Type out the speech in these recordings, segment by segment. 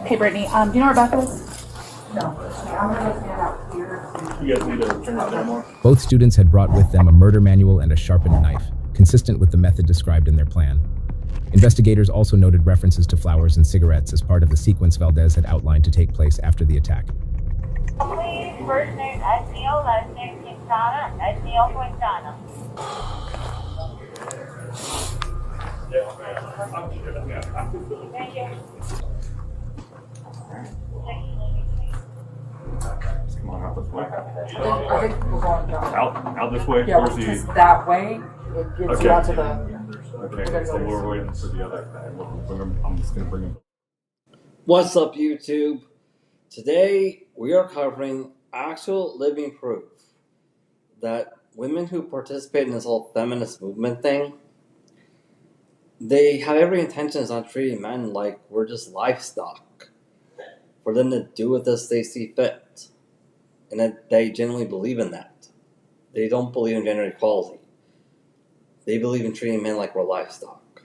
Hey, Brittany, do you know where Rebecca is? No. I'm going to stand out here. You guys need to turn that down more? Both students had brought with them a murder manual and a sharpened knife, consistent with the method described in their plan. Investigators also noted references to flowers and cigarettes as part of the sequence Valdez had outlined to take place after the attack. Please, first name Neil, last name Quintana, Neil Quintana. Thank you. Come on, out this way. I think we're going down. Out this way? Yeah, Where's because the... that way, it gets Okay. you out to the... Okay, so we're waiting for the other guy. I'm just going to bring him. What's up, YouTube? Today we are covering actual living proof that women who participate in this whole feminist movement thing, they have every intention on treating men like we're just livestock for them to do with us they see fit, and that they genuinely believe in that. They don't believe in gender equality. They believe in treating men like we're livestock.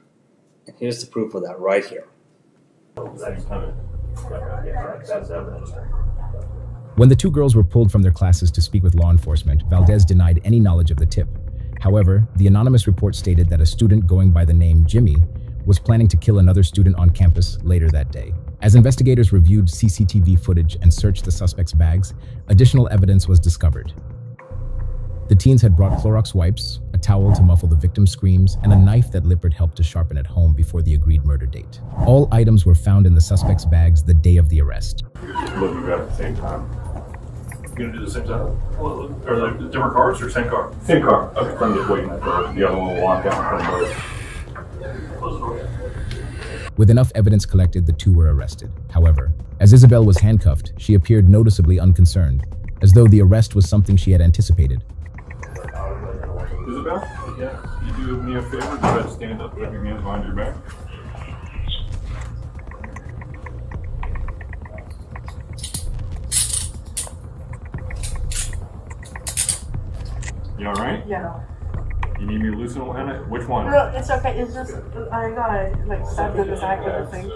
And here's the proof of that right here. When the two girls were pulled from their classes to speak with law enforcement, Valdez denied any knowledge of the tip. However, the anonymous report stated that a student going by the name Jimmy was planning to kill another student on campus later that day. As investigators reviewed CCTV footage and searched the suspect's bags, additional evidence was discovered. The teens had brought Clorox wipes, a towel to muffle the victim's screams, and a knife that Lippert helped to sharpen at home before the agreed murder date. All items were found in the suspect's bags the day of the arrest. Looking at the same time. You gonna do the same time? Are they different cars or same car? Same car. Okay. I'm just waiting for the other one to walk out from both. Close the door. With enough evidence collected, the two were arrested. However, as Isabel was handcuffed, she appeared noticeably unconcerned, as though the arrest was something she had anticipated. Isabel? Yeah. You do me a favor, try to stand up, have your hands behind your back. You alright? Yeah. You need me to loosen one? Which one? No, it's okay. It's just, I got like stuck in the back of the thing.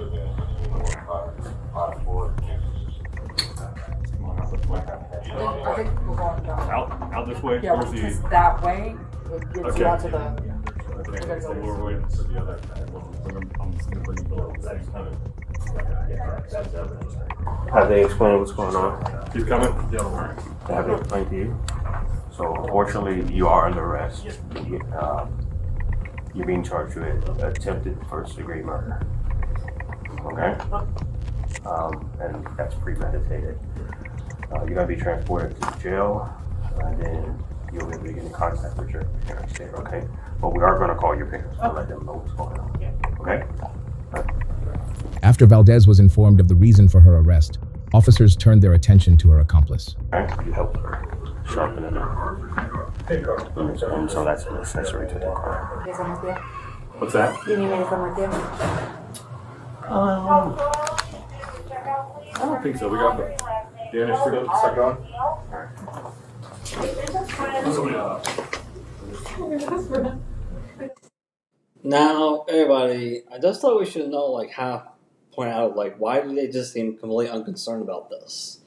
Come on, out this way. I think we're going down. Out this way? Yeah, Where's because the... that way, it gets you out to the... Okay, so we're waiting for the other guy. I'm just going to bring him below. Have they explained what's going on? He's coming? Yeah, all right. Have they explained to you? So unfortunately, you are under arrest. You're being charged with attempted first-degree murder. Okay? And that's premeditated. You're going to be transported to the jail, and then you'll be able to get in contact with your parents there, okay? But we are going to call your parents to let them know what's going on, okay? After Valdez was informed of the reason for her arrest, officers turned their attention to her accomplice. Okay? You helped her sharpen it up. And so that's an accessory to the crime. What's that? You need me to come with you? I don't think so. We got the Danish for the second on. Now, everybody, I just thought we should know, point out, why do they just seem completely unconcerned about this?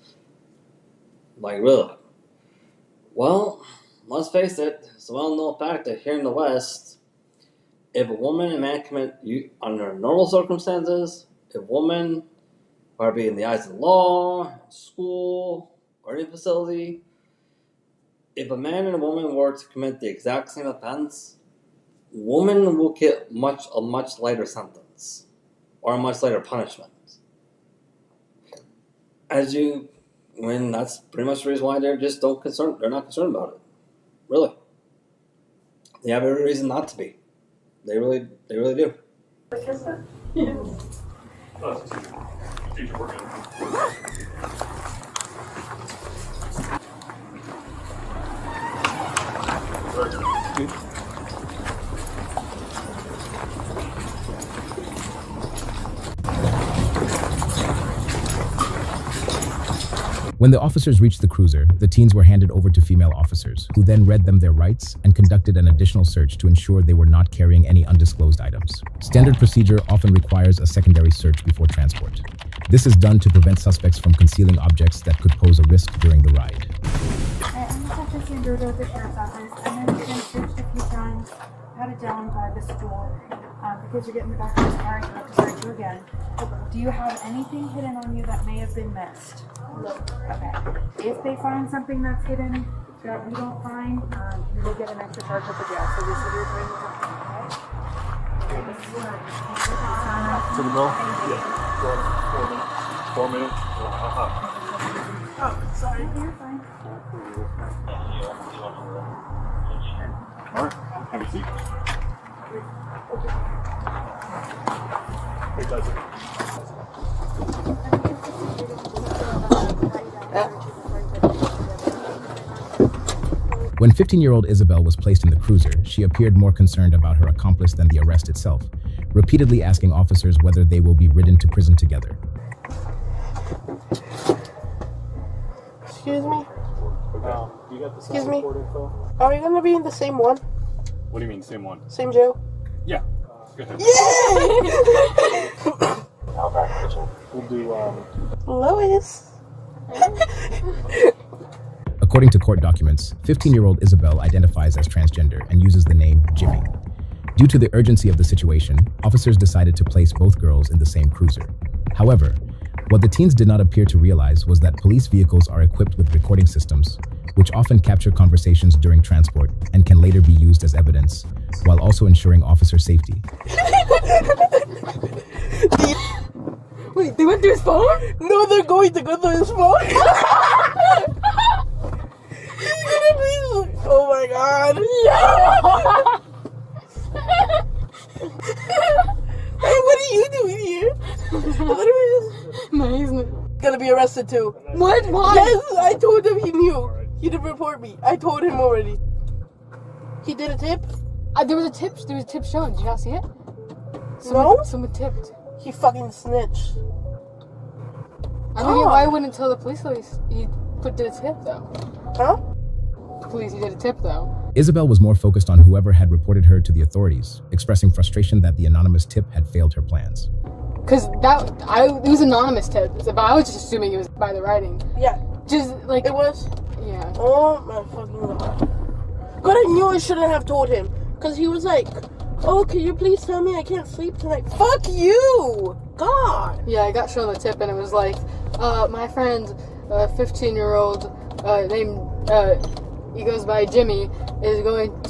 Really? Well, let's face it, it's a well-known fact that here in the West, if a woman and man commit, under normal circumstances, if a woman, whether it be in the eyes of the law, school, or any facility, if a man and a woman were to commit the exact same offense, woman will get a much lighter sentence, or a much lighter punishment. That's pretty much the reason why they're not concerned about it. Really. They have every reason not to be. They really do. Teacher working. When the officers reached the cruiser, the teens were handed over to female officers, who then read them their rights and conducted an additional search to ensure they were not carrying any undisclosed items. Standard procedure often requires a secondary search before transport. This is done to prevent suspects from concealing objects that could pose a risk during the ride. I'm Detective Sandroto at the Sheriff's Office. I know you've been searched a few times. I had it down by this door. Because you're getting the back of this car, you have to search you again. Do you have anything hidden on you that may have been missed? Okay. If they find something that's hidden that you don't find, you will get an extra charge at the jail. So this is your time to talk, okay? To the bill? Yeah. 4 minutes. Oh, sorry. You're fine. All right. Have a seat. Hey, guys. When 15-year-old Isabel was placed in the cruiser, she appeared more concerned about her accomplice than the arrest itself, repeatedly asking officers whether they will be ridden to prison together. Excuse me? You got the Excuse me? info? Are we gonna be in the same one? What do you mean, same one? Same jail? Yeah. Go ahead. We'll do, Lois. According to court documents, 15-year-old Isabel identifies as transgender and uses the name Jimmy. Due to the urgency of the situation, officers decided to place both girls in the same cruiser. However, what the teens did not appear to realize was that police vehicles are equipped with recording systems, which often capture conversations during transport and can later be used as evidence, while also ensuring officer safety. Wait, they went through his phone? No, they're going to go through his phone. He's gonna be. Oh my god. Hey, what are you doing here? No, he's not. Gonna be arrested too. What? Why? Yes, I told him he knew. He didn't report me. I told him already. He did a tip? There was a tip shown. Did you not see it? No? Someone tipped. He fucking snitched. I don't get why he wouldn't tell the police he did a tip though. Huh? Police, he did a tip though. Isabel was more focused on whoever had reported her to the authorities, expressing frustration that the anonymous tip had failed her plans. Cause it was anonymous tip, but I was just assuming it was by the writing. Yeah. Just like It was? Yeah. Oh my fucking god. God, I knew I shouldn't have told him. Because he was like, oh, can you please tell me I can't sleep tonight? Fuck you! God! Yeah, I got shown the tip and it was like, my friend, 15-year-old, named, he goes by Jimmy, is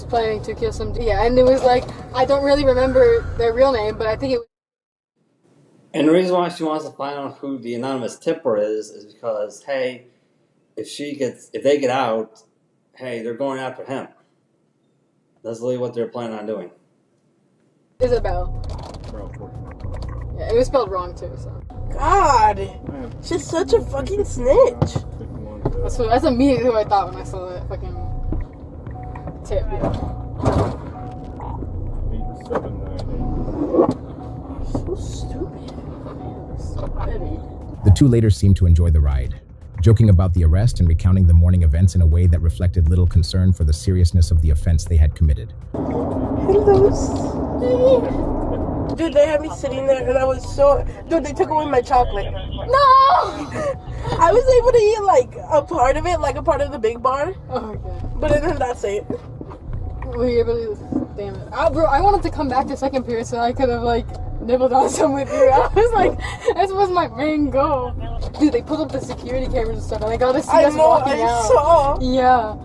planning to kill some, yeah, and it was like, I don't really remember their real name, but I think it was. And the reason why she wants to find out who the anonymous tipper is because, hey, if they get out, hey, they're going after him. That's literally what they're planning on doing. Isabel. Yeah, it was spelled wrong too, so. God! She's such a fucking snitch. That's immediately what I thought when I saw that fucking tip. So stupid. The two later seemed to enjoy the ride, joking about the arrest and recounting the morning events in a way that reflected little concern for the seriousness of the offense they had committed. Hello. Dude, they had me sitting there and I was so... Dude, they took away my chocolate. No! I was able to eat like a part of it, like a part of the big bar. Oh, okay. But then that's it. Were you able to... Damn it. Bro, I wanted to come back to second period so I could have, like, nibbled on some with you. I was like, that was my main goal. Dude, they put up the security cameras and stuff, and I got to see us walking out. I saw. Yeah.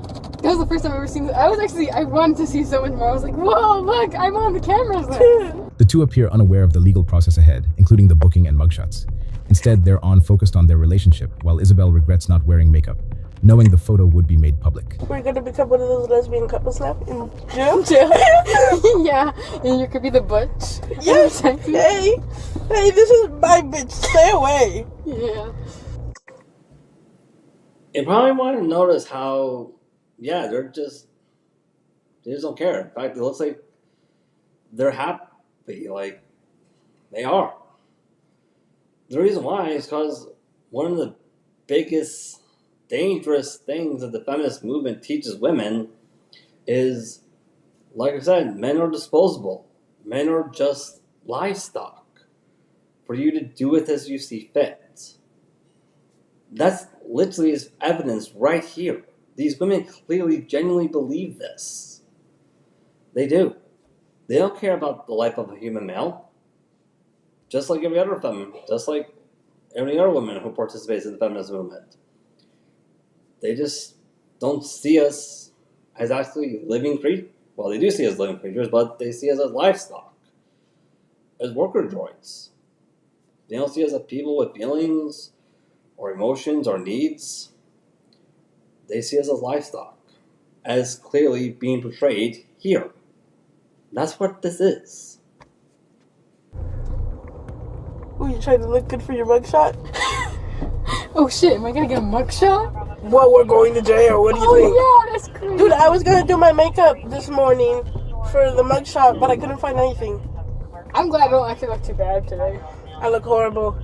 That was the first time I've ever seen this. I wanted to see so much more. I was like, whoa, look, I'm on the cameras there. The two appear unaware of the legal process ahead, including the booking and mugshots. Instead, they're focused on their relationship, while Isabel regrets not wearing makeup, knowing the photo would be made public. We're gonna become one of those lesbian couples now in jail. Yeah, and you could be the butch. Yes. Hey, this is my bitch. Stay away. Yeah. You probably want to notice how, yeah, they just don't care. In fact, it looks like they're happy, like they are. The reason why is because one of the biggest dangerous things that the feminist movement teaches women is, like I said, men are disposable. Men are just livestock for you to do with as you see fit. That's literally is evidence right here. These women clearly genuinely believe this. They do. They don't care about the life of a human male. Just like every other feminist, just like every other woman who participates in the feminist movement. They just don't see us as actually living creatures. Well, they do see us as living creatures, but they see us as livestock, as worker droids. They don't see us as people with feelings or emotions or needs. They see us as livestock, as clearly being portrayed here. That's what this is. Who, you trying to look good for your mugshot? Oh shit, am I gonna get a mugshot? Well, we're going to jail. What do you think? Yeah, that's crazy. Dude, I was gonna do my makeup this morning for the mugshot, but I couldn't find anything. I'm glad I don't actually look too bad today. I look horrible.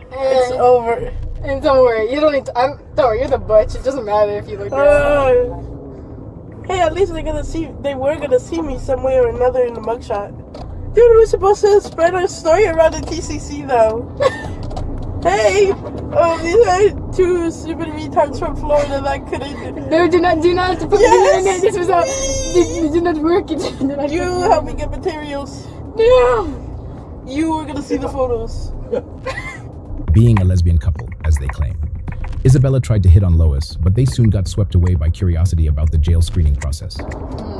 It's over. And don't worry, you don't need to, don't worry, you're the butch. It doesn't matter if you look bad. Hey, at least they were gonna see me some way or another in the mugshot. Dude, we're supposed to spread our story around the TCC though. Hey, these are two stupid retards from Florida that couldn't. No, do not have to put me in there. This was it did not work. You help me get materials. No. You were gonna see the photos. Being a lesbian couple, as they claim. Isabella tried to hit on Lois, but they soon got swept away by curiosity about the jail screening process.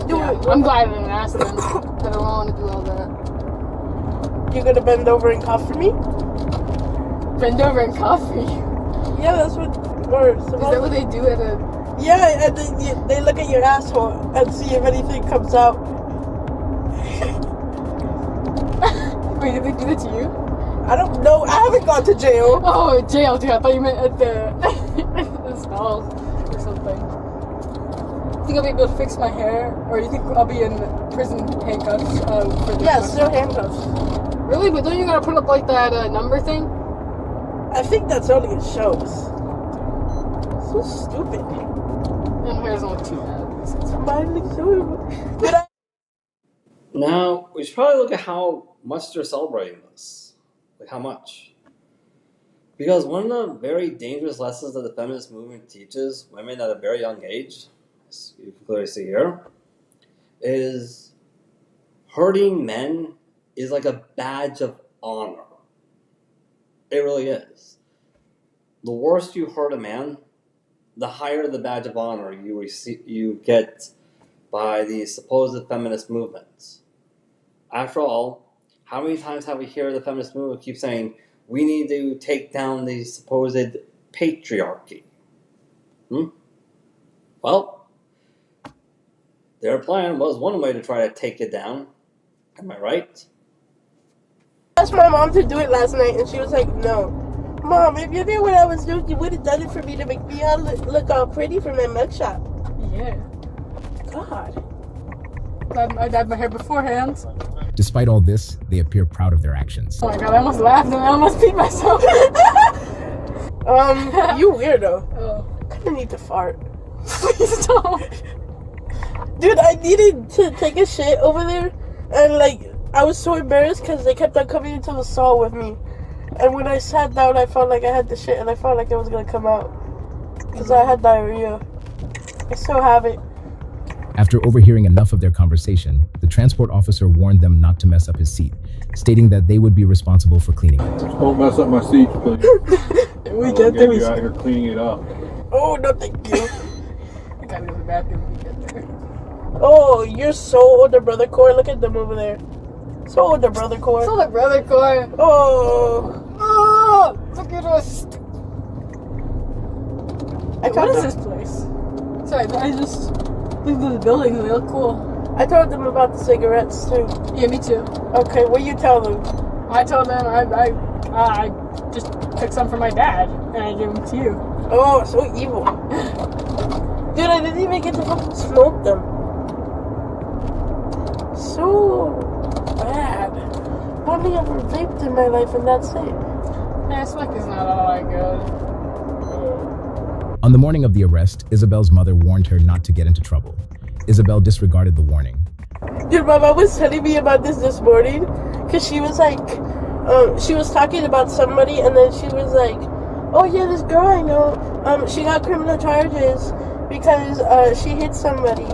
Yeah, I'm glad I didn't ask them. I don't want to do all that. You gonna bend over and cough for me? Bend over and coffee. Yeah, that's what. Or Is that what they do at a? Yeah, and they look at your asshole and see if anything comes out. Wait, did they do that to you? I don't know. I haven't gone to jail. Oh, jail, dude. I thought you meant at the stalls or something. Think I'll be able to fix my hair, or you think I'll be in prison handcuffs for this? Yeah, still handcuffs. Really? But don't you gotta put up like that number thing? I think that's only in shows. So stupid. And hair doesn't look too bad. Mine looks so. Now, we should probably look at how much they're celebrating this. Like, how much? Because one of the very dangerous lessons that the feminist movement teaches women at a very young age, as you can clearly see here, is hurting men is like a badge of honor. It really is. The worse you hurt a man, the higher the badge of honor you get by the supposed feminist movements. After all, how many times have we heard the feminist movement keep saying, we need to take down the supposed patriarchy? Well, their plan was one way to try to take it down. Am I right? I asked my mom to do it last night, and she was like, no. Mom, if you knew what I was doing, you would have done it for me to make me all look all pretty for my mugshot. Yeah. God. I dyed my hair beforehand. Despite all this, they appear proud of their actions. Oh my god, I almost laughed and I almost peed myself. You weirdo. Oh. I kinda need to fart. Please don't. Dude, I needed to take a shit over there, and like, I was so embarrassed because they kept on coming into the stall with me. And when I sat down, I felt like I had the shit, and I felt like it was gonna come out. Because I had diarrhea. I still have it. After overhearing enough of their conversation, the transport officer warned them not to mess up his seat, stating that they would be responsible for cleaning it. Don't mess up my seat, please. We get there. You out here cleaning it up. Oh, no, thank you. I gotta go to the bathroom when we get there. Oh, you're so older brother core. Look at them over there. So older brother core. So the brother core. Oh. Oh, look at us. What is them, this place? Sorry, I just looked at the buildings and they look cool. I told them about the cigarettes too. Yeah, me too. Okay, what you tell them? I told them I just took some from my dad and I gave them to you. Oh, so evil. Dude, I didn't even get to fucking smoke them. So bad. I've only ever vaped in my life and that's it. Yeah, smoke is not all that good. On the morning of the arrest, Isabel's mother warned her not to get into trouble. Isabel disregarded the warning. Dude, my mom was telling me about this morning because she was like, she was talking about somebody, and then she was like, "Oh yeah, this girl I know, she got criminal charges because she hit somebody,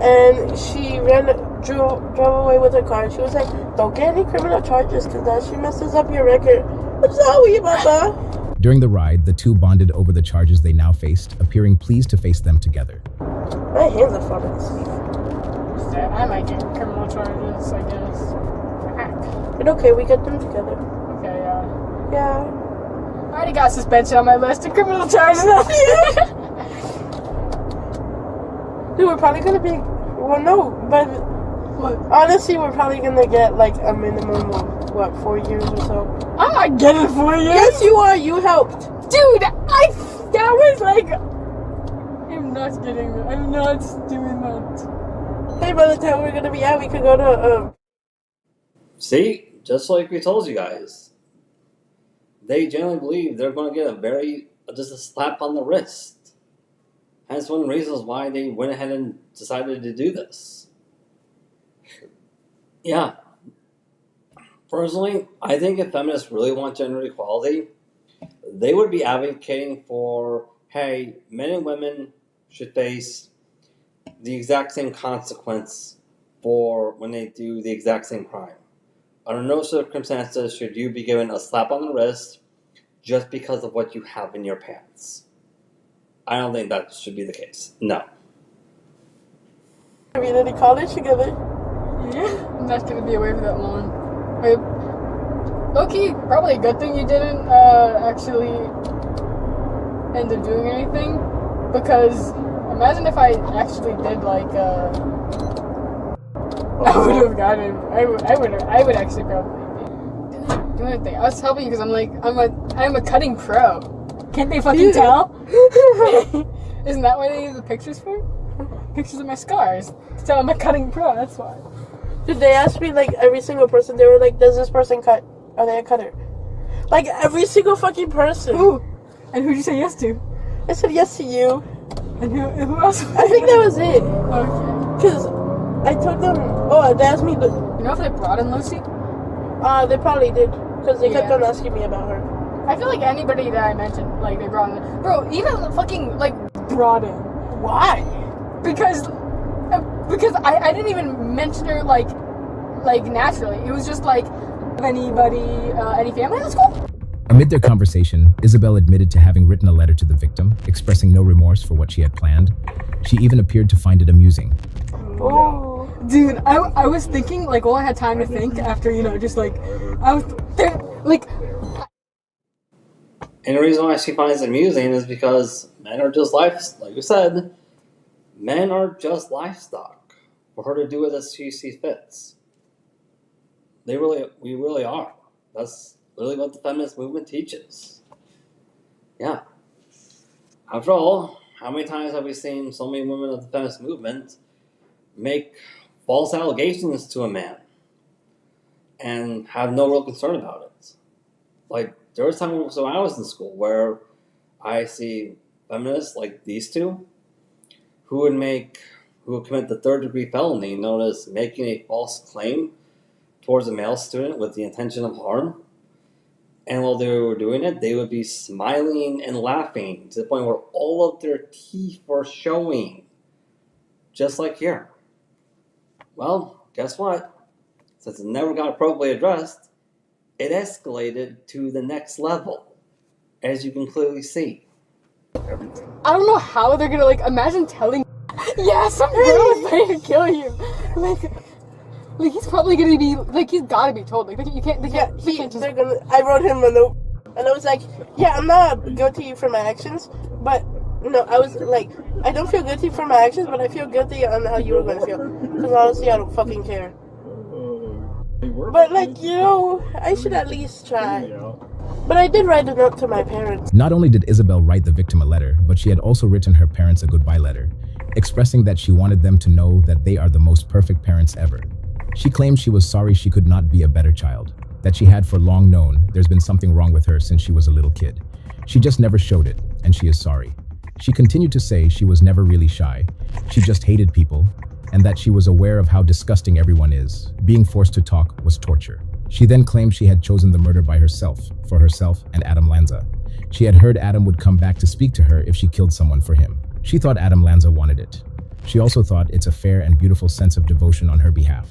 and she drove away with her car." She was like, "Don't get any criminal charges, because that she messes up your record." I'm sorry about that. During the ride, the two bonded over the charges they now faced, appearing pleased to face them together. My hands are falling asleep. I might get criminal charges, I guess. But okay, we got them together. Okay, yeah. Yeah. I already got suspension on my list of criminal charges. Dude, we're probably gonna be. Well, no, but honestly, we're probably gonna get like a minimum of what, 4 years or so. I'm not getting 4 years. Yes, you are. You helped. Dude, that was like. I'm not getting that. I'm not doing that. Hey, by the time we're gonna be out, we could go to See, just like we told you guys, they generally believe they're going to get just a slap on the wrist. Hence one of the reasons why they went ahead and decided to do this. Yeah. Personally, I think if feminists really want gender equality, they would be advocating for, hey, men and women should face the exact same consequence for when they do the exact same crime. Under no circumstances should you be given a slap on the wrist just because of what you have in your pants. I don't think that should be the case. No. community college together. Yeah, I'm not gonna be away for that long. Wait, low-key, probably a good thing you didn't actually end up doing anything, because imagine if I actually did I would have gotten. I would actually probably do anything. I was helping you because I'm a cutting pro. Can't they fucking tell? Isn't that why they use the pictures for? Pictures of my scars to tell I'm a cutting pro. That's why. Dude, they asked me every single person. They were like, "Does this person cut? Are they a cutter?" Like every single fucking person. Who? And who'd you say yes to? I said yes to you. And who else? I think that was it. Okay. Cause I told them. Oh, they asked me. You know if they brought in Lucy? They probably did. Cause they kept Yeah. on asking me about her. I feel like anybody that I mentioned, they brought in. Bro, even fucking, brought in. Why? Because I didn't even mention her, naturally. It was just, anybody, any family in the school? Amid their conversation, Isabel admitted to having written a letter to the victim, expressing no remorse for what she had planned. She even appeared to find it amusing. Oh. Dude, I was thinking, all I had time to think after, I was there, And the reason why she finds it amusing is because men are just like you said, men are just livestock for her to do with as she sees fits. We really are. That's really what the feminist movement teaches. Yeah. After all, how many times have we seen so many women of the feminist movement make false allegations to a man and have no real concern about it? There was times when I was in school where I see feminists like these two who would commit the third-degree felony known as making a false claim towards a male student with the intention of harm. And while they were doing it, they would be smiling and laughing to the point where all of their teeth were showing. Just like here. Well, guess what? Since it never got appropriately addressed, it escalated to the next level, as you can clearly see. I don't know how they're gonna, imagine telling yeah, some girl is trying to kill you. He's probably gonna be, he's gotta be told. They can't just... I wrote him a note, and I was like, "Yeah, I'm not guilty for my actions, but no, I was like, I don't feel guilty for my actions, but I feel guilty on how you were gonna feel. Because honestly, I don't fucking care. But I should at least try." But I did write a note to my parents. Not only did Isabel write the victim a letter, but she had also written her parents a goodbye letter, expressing that she wanted them to know that they are the most perfect parents ever. She claimed she was sorry she could not be a better child, that she had for long known there's been something wrong with her since she was a little kid. She just never showed it, and she is sorry. She continued to say she was never really shy. She just hated people, and that she was aware of how disgusting everyone is. Being forced to talk was torture. She then claimed she had chosen the murder by herself, for herself and Adam Lanza. She had heard Adam would come back to speak to her if she killed someone for him. She thought Adam Lanza wanted it. She also thought it's a fair and beautiful sense of devotion on her behalf.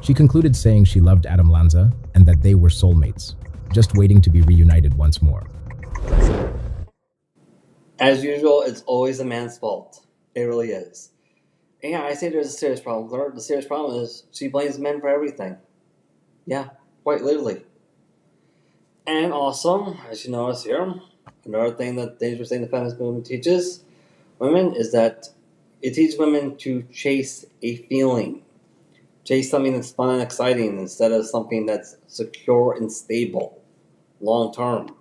She concluded saying she loved Adam Lanza and that they were soulmates, just waiting to be reunited once more. As usual, it's always a man's fault. It really is. And yeah, I say there's a serious problem with her. The serious problem is she blames men for everything. Yeah, quite literally. And also, as you notice here, another thing that dangerous thing the feminist movement teaches women is that it teaches women to chase a feeling. Chase something that's fun and exciting instead of something that's secure and stable, long term.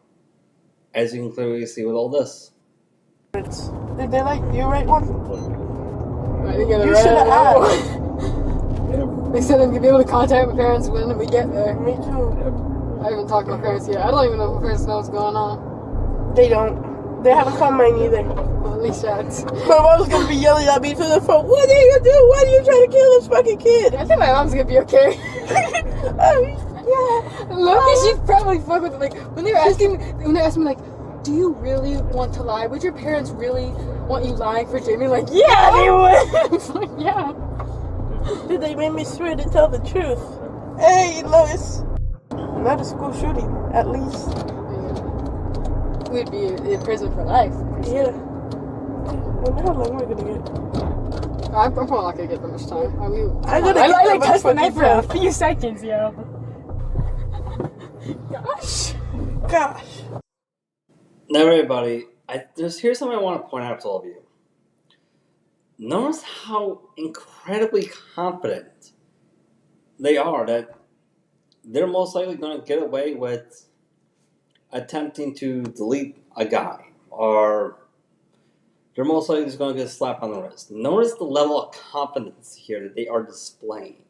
As you can clearly see with all this. Did they let you write one? I didn't get it You right. should have They said I'm gonna be able to contact my parents when we get there. Me too. I haven't talked to my parents yet. I don't even know if my parents know what's going on. They don't. They haven't called mine either. Well, at least that's. My mom's gonna be yelling at me through the phone. What are you gonna do? Why are you trying to kill this fucking kid? I think my mom's gonna be okay. Yeah. Loki, she's probably fuck with it. Like when they asked me like, do you really want to lie? Would your parents really want you lying for Jamie? Like, yeah, they would. It's like, yeah. Dude, they made me swear to tell the truth. Hey, Lois. Not a school shooting, at least. Yeah. We'd be in prison for life. Yeah. I wonder how long we're gonna get. I'm probably not gonna get that much time. I gotta I get like that touched the much knife for a fucking few seconds, yo. Gosh. Gosh. Now, everybody, here's something I want to point out to all of you. Notice how incredibly confident they are that they're most likely going to get away with attempting to delete a guy, or they're most likely just going to get a slap on the wrist. Notice the level of confidence here that they are displaying.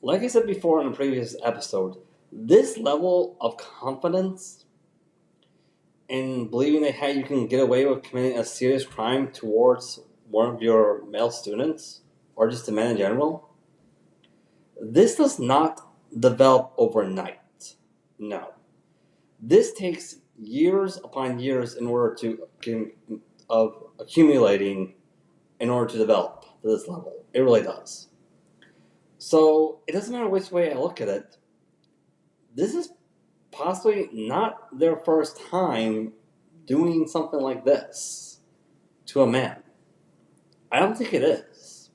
Like I said before in a previous episode, this level of confidence in believing that you can get away with committing a serious crime towards one of your male students, or just to men in general, this does not develop overnight. No. This takes years upon years in order of accumulating in order to develop to this level. It really does. So it doesn't matter which way I look at it. This is possibly not their first time doing something like this to a man. I don't think it is.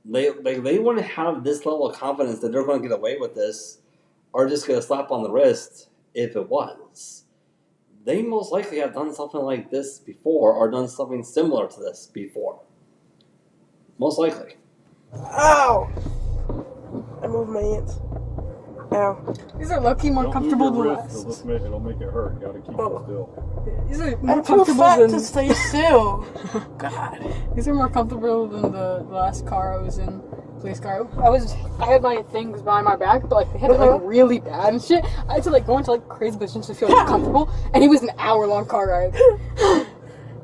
They wouldn't have this level of confidence that they're going to get away with this, or just get a slap on the wrist if it was. They most likely have done something like this before, or done something similar to this before. Most likely. Ow! I moved my hands. Ow. These are low-key more comfortable than last. It'll make it hurt. You gotta keep it still. These are more I'm too comfortable fat than. to stay still. God. These are more comfortable than the last car I was in. Police car. I had my things behind my back, but like they had it like really bad and shit. I had to like go into like crazy positions to feel comfortable, and it was an hour-long car ride.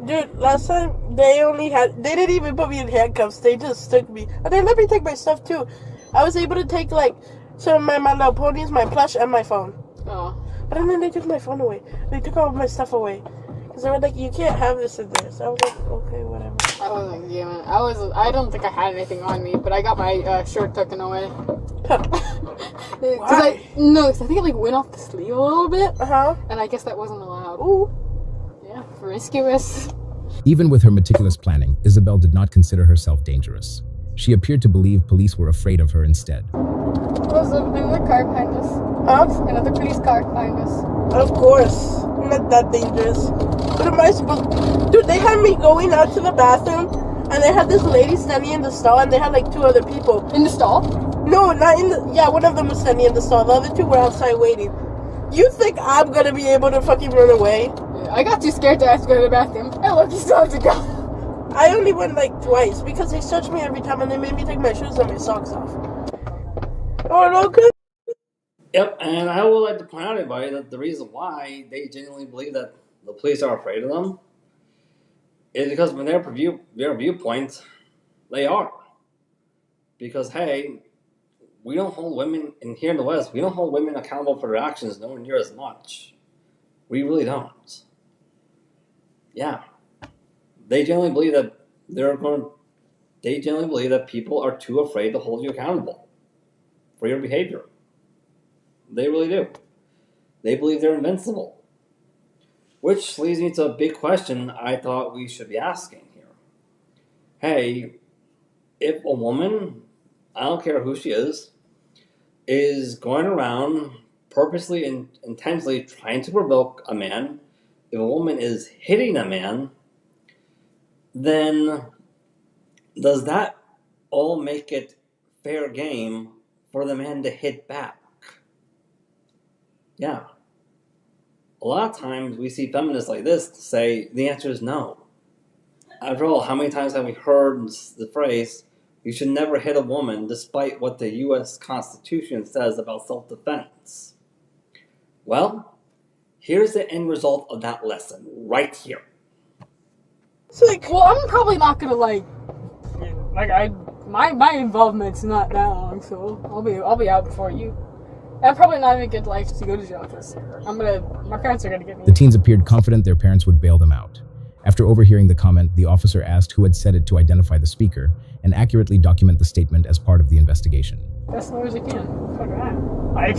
Dude, last time they didn't even put me in handcuffs. They just took me. And they let me take my stuff too. I was able to take like some of my Little Ponies, my plush, and my phone. Oh. But then they took my phone away. They took all my stuff away. Because they were like, you can't have this in there. So I was like, okay, whatever. I wasn't gaming. I don't think I had anything on me, but I got my shirt taken away. Why? Cause I think it like went off the sleeve a little bit. Uh-huh. And I guess that wasn't allowed. Ooh. Yeah, promiscuous. Even with her meticulous planning, Isabel did not consider herself dangerous. She appeared to believe police were afraid of her instead. There's another car behind us. Huh? Another police car behind us. Of course. I'm not that dangerous. What am I supposed to... Dude, they had me going out to the bathroom, and they had this lady standing in the stall, and they had like two other people. In the stall? No, not in the... Yeah, one of them was standing in the stall. The other two were outside waiting. You think I'm gonna be able to fucking run away? Yeah, I got too scared to actually go to the bathroom. Hey, look, you still have to go. I only went like twice, because they searched me every time, and they made me take my shoes and my socks off. Oh, no good. Yep, and I would like to point out to everybody that the reason why they genuinely believe that the police are afraid of them is because from their viewpoint, they are. Because, hey, we don't hold women, and here in the West, we don't hold women accountable for their actions nowhere near as much. We really don't. Yeah. They generally believe that people are too afraid to hold you accountable for your behavior. They really do. They believe they're invincible. Which leads me to a big question I thought we should be asking here. Hey, if a woman, I don't care who she is going around purposely and intentionally trying to provoke a man, if a woman is hitting a man, then does that all make it fair game for the man to hit back? Yeah. A lot of times we see feminists like this say the answer is no. After all, how many times have we heard the phrase, you should never hit a woman despite what the U.S. Constitution says about self-defense? Well, here's the end result of that lesson, right here. It's like, Well, I'm probably not gonna my involvement's not that long, so I'll be out before you. And I'm probably not even good to go to jail because my parents are gonna get me. The teens appeared confident their parents would bail them out. After overhearing the comment, the officer asked who had said it to identify the speaker and accurately document the statement as part of the investigation. Best lawyers you can. Fuck that. Like,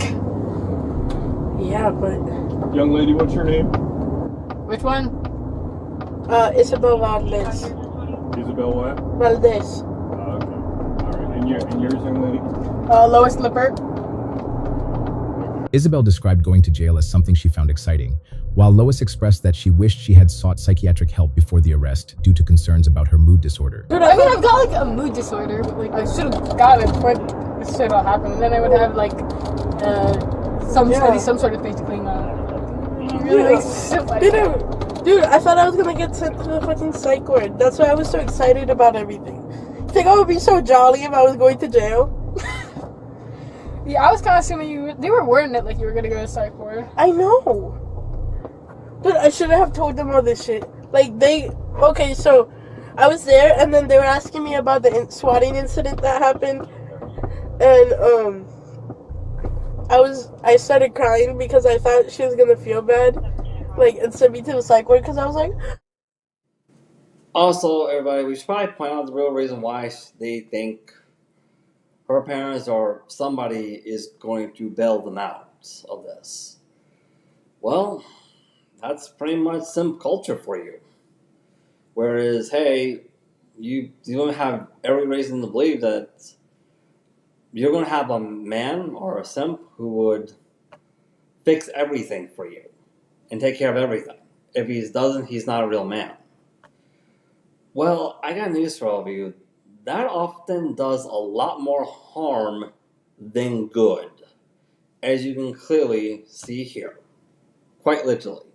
yeah, but Young lady, what's your name? which one? Isabel Valdez. Isabel what? Valdez. Okay. All right. And yours, young lady? Lois Lippert. Isabel described going to jail as something she found exciting, while Lois expressed that she wished she had sought psychiatric help before the arrest due to concerns about her mood disorder. Dude, I mean, I've got a mood disorder, but I should have got it before this shit all happened, and then I would have some sort of thing to clean up. Dude, I thought I was gonna get sent to the fucking psych ward. That's why I was so excited about everything. You think I would be so jolly if I was going to jail? Yeah, I was kind of assuming they were wording it like you were gonna go to psych ward. I know. Dude, I shouldn't have told them all this shit. Okay, so I was there, and then they were asking me about the swatting incident that happened, and I started crying because I thought she was gonna feel bad, and send me to the psych ward because I was like. Also, everybody, we should probably point out the real reason why they think her parents or somebody is going to bail them out of this. Well, that's pretty much simp culture for you. Whereas, hey, you don't have every reason to believe that you're going to have a man or a simp who would fix everything for you and take care of everything. If he doesn't, he's not a real man. Well, I got news for all of you. That often does a lot more harm than good, as you can clearly see here. Quite literally.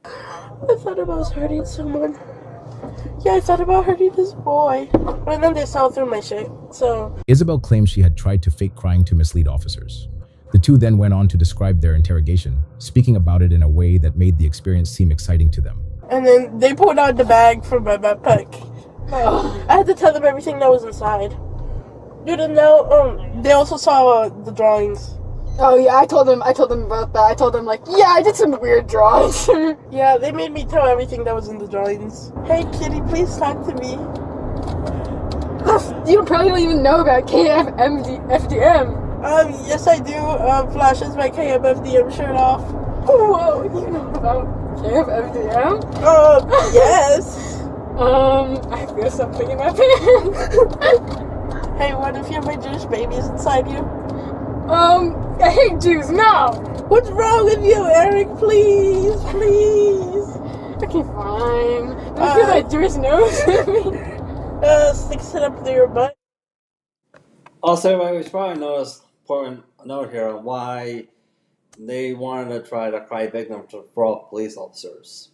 I thought about hurting someone. Yeah, I thought about hurting this boy. But then they saw through my shit, so. Isabel claimed she had tried to fake crying to mislead officers. The two then went on to describe their interrogation, speaking about it in a way that made the experience seem exciting to them. And then they pulled out the bag from my backpack. I had to tell them everything that was inside. Dude, and now, they also saw the drawings. Oh yeah, I told them about that. I told them yeah, I did some weird drawings. Yeah, they made me tell everything that was in the drawings. Hey kitty, please talk to me. You probably don't even know about KFMDM. Yes I do. Flashes my KFMDM shirt off. Whoa, you know about KFMDM? Yes. I feel something in my pants. Hey, what if you have my Jewish babies inside you? I hate Jews, no! What's wrong with you, Eric? Please. Okay, fine. Don't feel that Jewish nose at me. Sticks it up to your butt. Also, everybody, we should probably notice, important note here on why they wanted to try to cry victim for all police officers.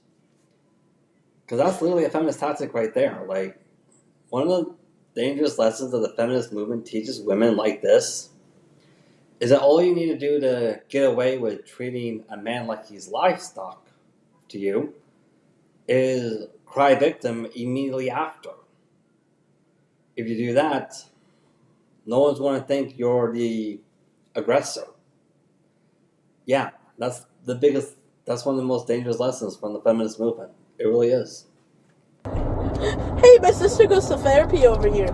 Because that's literally a feminist tactic right there. One of the dangerous lessons that the feminist movement teaches women like this is that all you need to do to get away with treating a man like he's livestock to you is cry victim immediately after. If you do that, no one's going to think you're the aggressor. Yeah, that's one of the most dangerous lessons from the feminist movement. It really is. Hey, my sister goes to therapy over here.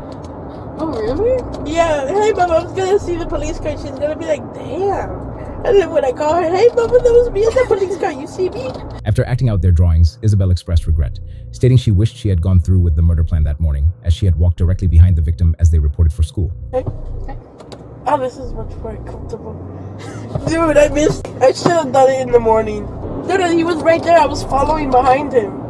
Oh, really? Yeah, hey, Mom, I was gonna see the police car. She's gonna be like, damn. And then when I call her, hey, Mama, that was me in the police car. You see me? After acting out their drawings, Isabel expressed regret, stating she wished she had gone through with the murder plan that morning, as she had walked directly behind the victim as they reported for school. Hey. Oh, this is much more comfortable. Dude, I should have done it in the morning. Dude, he was right there. I was following behind him.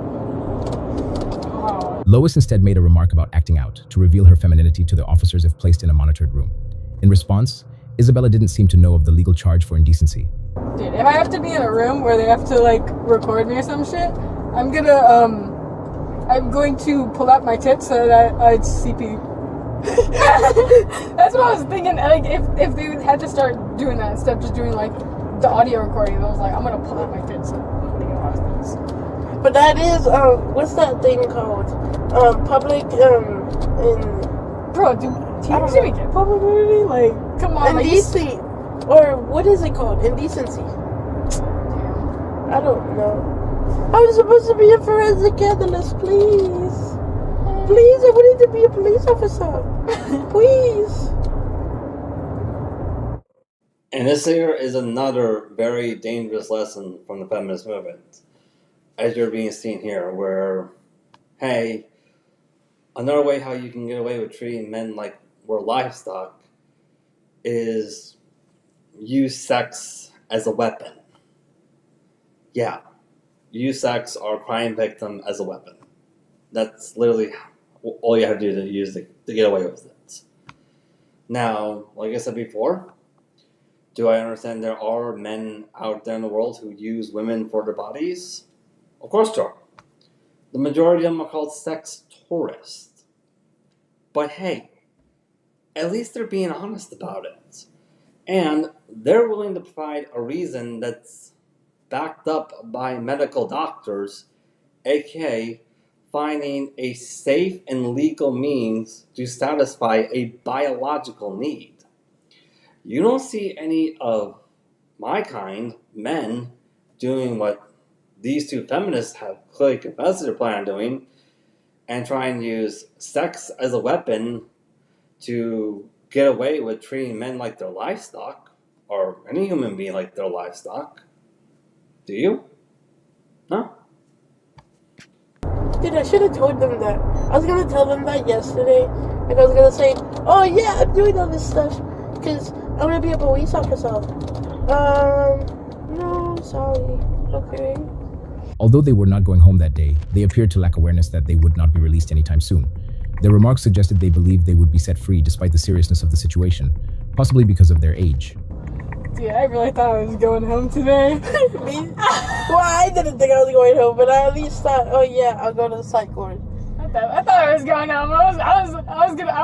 Lois instead made a remark about acting out to reveal her femininity to the officers if placed in a monitored room. In response, Isabella didn't seem to know of the legal charge for indecency. Dude, if I have to be in a room where they have to like record me or some shit, I'm going to pull out my tits so that I'd CP. That's what I was thinking. Like, if they had to start doing that instead of just doing like the audio recording, I was like, I'm gonna pull out my tits so nobody can watch this. But that is what's that thing called? Public Bro, do you even get public nudity? Like, come on, indecent, or what is it called? Indecency. I don't know. I'm supposed to be a forensic analyst, please. Please, I wanted to be a police officer. Please. And this here is another very dangerous lesson from the feminist movement, as you're being seen here, where, hey, another way how you can get away with treating men like we're livestock is use sex as a weapon. Yeah, use sex or crime victim as a weapon. That's literally all you have to do to use to get away with it. Now, like I said before, do I understand there are men out there in the world who use women for their bodies? Of course there are. The majority of them are called sex tourists. But hey, at least they're being honest about it. And they're willing to provide a reason that's backed up by medical doctors, aka finding a safe and legal means to satisfy a biological need. You don't see any of my kind, men, doing what these two feminists have clearly confessed they're planning on doing, and trying to use sex as a weapon to get away with treating men like they're livestock, or any human being like they're livestock. Do you? No? Dude, I should have told them that. I was gonna tell them that yesterday. Like, I was gonna say, oh yeah, I'm doing all this stuff because I'm gonna be a police officer. No, sorry. Okay. Although they were not going home that day, they appeared to lack awareness that they would not be released anytime soon. Their remarks suggested they believed they would be set free despite the seriousness of the situation, possibly because of their age. Dude, I really thought I was going home today. Well, I didn't think I was going home, but I at least thought, oh yeah, I'll go to the psych ward. I thought I was going home. I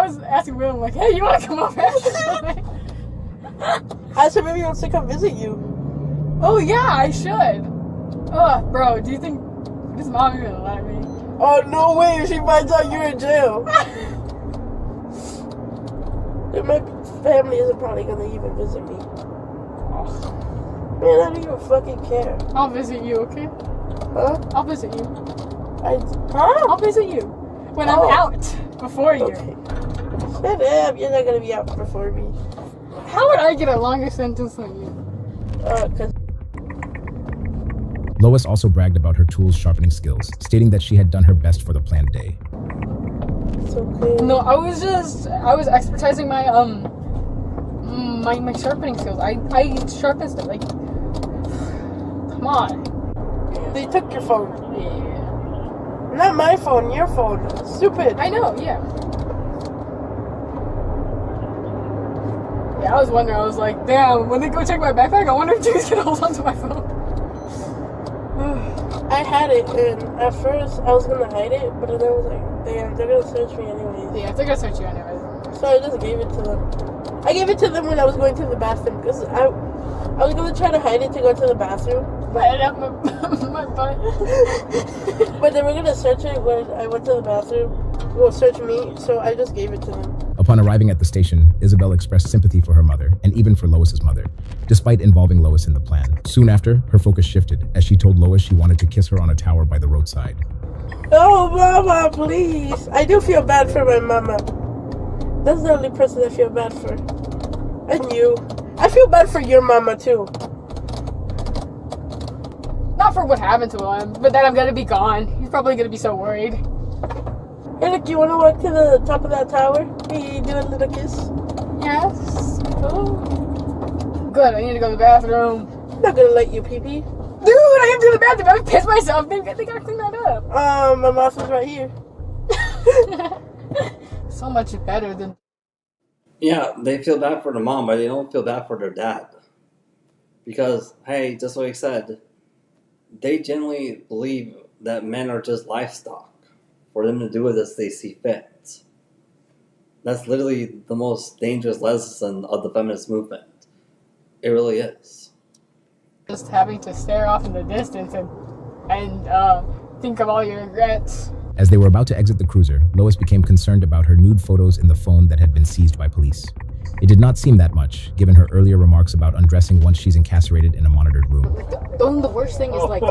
was asking Will, like, hey, you want to come over after something? I said maybe he wants to come visit you. Oh yeah, I should. Oh, bro, do you think this mom even gonna let me? Oh no way! If she finds out you're in jail, then my family isn't probably gonna even visit me. Man, I don't even fucking care. I'll visit you, okay? Huh? I'll visit you. Huh? I'll visit you when I'm out before you. Okay. Shut up! You're not gonna be out before me. How would I get a longer sentence than you? Cause. Lois also bragged about her tools sharpening skills, stating that she had done her best for the planned day. It's okay. No, I was expertising my my sharpening skills. I sharpened stuff. Like, come on. They took your phone. Yeah. Not my phone, your phone. Stupid. I know, yeah. Yeah, I was wondering, I was like, damn, when they go check my backpack, I wonder if James can hold onto my phone. I had it, and at first I was gonna hide it, but then I was like, damn, they're gonna search me anyways. Yeah, they're gonna search you anyways. So I just gave it to them. I gave it to them when I was going to the bathroom, because I was gonna try to hide it to go to the bathroom. Hide it up my butt. But they were gonna search it when I went to the bathroom. Well, search me, so I just gave it to them. Upon arriving at the station, Isabel expressed sympathy for her mother and even for Lois's mother, despite involving Lois in the plan. Soon after, her focus shifted as she told Lois she wanted to kiss her on a tower by the roadside. Oh, mama, please. I do feel bad for my mama. That's the only person I feel bad for. And you. I feel bad for your mama, too. Not for what happened to him, but that I'm gonna be gone. He's probably gonna be so worried. Hey, look, you want to walk to the top of that tower? Hey, do a little kiss? Yes. Oh. Good, I need to go to the bathroom. I'm not gonna let you pee-pee. Dude, I have to go to the bathroom. I pissed myself. They gotta clean that up. My mouth is right here. So much better than... Yeah, they feel bad for their mom, but they don't feel bad for their dad. Because, hey, just like I said, they genuinely believe that men are just livestock for them to do with as they see fit. That's literally the most dangerous lesson of the feminist movement. It really is. Just having to stare off in the distance and think of all your regrets. As they were about to exit the cruiser, Lois became concerned about her nude photos in the phone that had been seized by police. It did not seem that much, given her earlier remarks about undressing once she's incarcerated in a monitored room. Like the worst thing is like...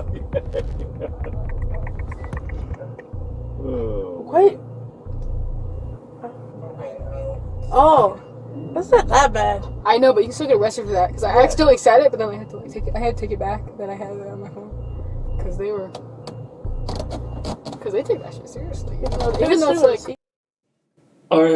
What? Oh, that's not that bad. I know, but you can still get arrested for that. Because I accidentally said it, but then I had to take it. I had to take it back. Then I had it on my phone. Because they take that shit seriously. Even though it's like... Alright,